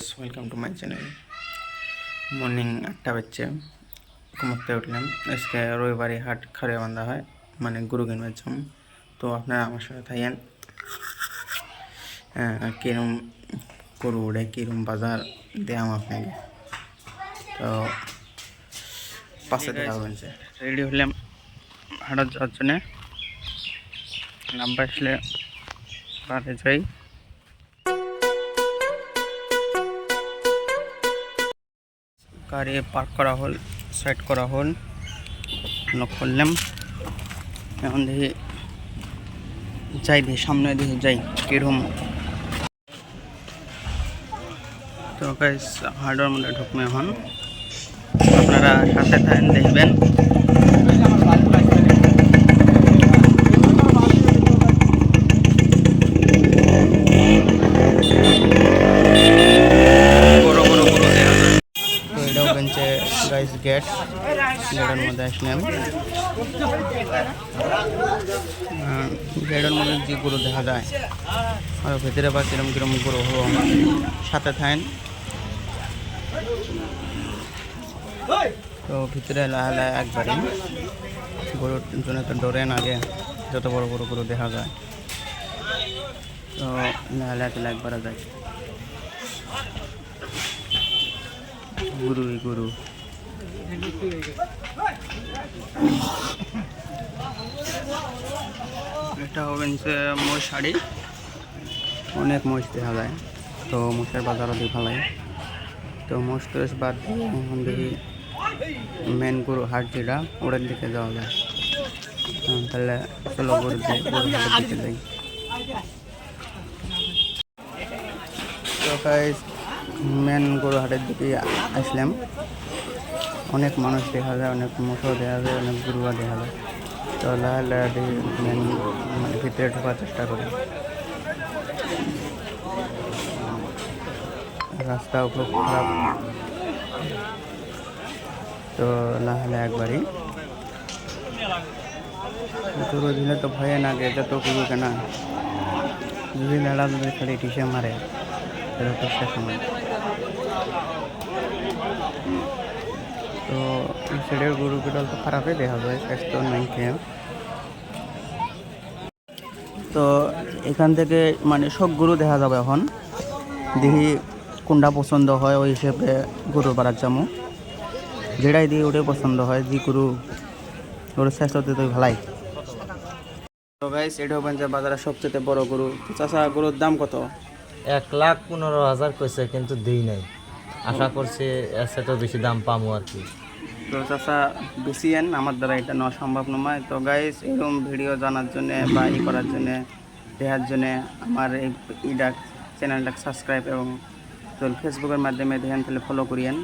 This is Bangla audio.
Guys, welcome to my channel. Morning 8টা বাজছে, ঘুমোতে উঠলাম। আজকে রবিবারে হাট খারে বান্ধা হয়, মানে গরু কিনবার জন্য। তো আপনারা আমার সাথে থাকেন, কিরম গরু উঠে, কিরম বাজার দেয়াম আপনাকে। তো পাশে দেখা হয়েছে, রেডি হলাম হাটার যাওয়ার জন্যে। নাম্বার আসলে বাড়ে যাই। গাড়ি পার্ক করা হল, সাইড করা হল, লক করলাম। এখন দেখি যাই, দেখি সামনে দেখি যাই কিরকম। তো গাইস, হার্ডওয়ার মধ্যে ঢুকবো এখন। আপনারা সাথে থাকেন, দেখবেন। গাইস গেটের মধ্যে আসলাম। গেটের মধ্যে যে গরু দেখা যায়, আর ভেতরে বা কিরম কিরম গরু হবো, সাথে থাকেন। তো ভিতরে লাহে একবারই গরুর জন্য তো ডরেন আগে, যত বড় বড় গরু দেখা যায়। তো লাহে একবারে যায় গরু। এটা হবে মহিষ শাড়ি, অনেক মহিষ দেখা যায়। তো মহিষের বাজারও দিয়ে ভালো। তো মহিষ টস বাদ দিয়ে এখন দেখি মেন গরু হাট যেটা, ওটার দিকে যাওয়া যায়। তাহলে চলো গরু হাটের দিকে যাই। তো মেন গরু হাটের দিকে আসলাম। অনেক মানুষ দেখা যায়, অনেক মোষও দেখা যায়, অনেক গরুয়া দেখা যায়। তো লাহে মেন মানে ভিতরে ঢোকার চেষ্টা করি। রাস্তাও খুব খারাপ। তো লাহে একবারই গরু দিলে তো ভয়ে লাগে, যত গরু কেনা যদি নেড়া যদি খালি টিসে মারে, সেটা তো শেষ সময়। তো এই সাইডের গরুগুলো তো খারাপই দেখা যায়, স্বাস্থ্য নাই খেয়ে। তো এখান থেকে মানে সব গরু দেখা যাবে। এখন দেখি কোনটা পছন্দ হয়, ওই হিসেবে গরু বাড়ার যাবো। যেটাই দিয়ে ওটাই পছন্দ হয়, যে গরুর স্বাস্থ্যতে তো ভালাই। তো গাইস, এটা হবেন যে বাজারের সবচেয়ে বড় গরু। চাচা, গরুর দাম কত? 1,15,000 কইছে, কিন্তু দেই নাই। আশা করছি এর সাথে বেশি দাম পামো আর কি। তো চাচা বেশি এন, আমার দ্বারা এটা নেওয়া সম্ভব নয়। তো গাইস, এরকম ভিডিও জানার জন্যে বা করার জন্যে, দেখার জন্যে আমার এই চ্যানেলটাকে সাবস্ক্রাইব এবং ফেসবুকের মাধ্যমে দেখেন তাহলে ফলো করিয়েন।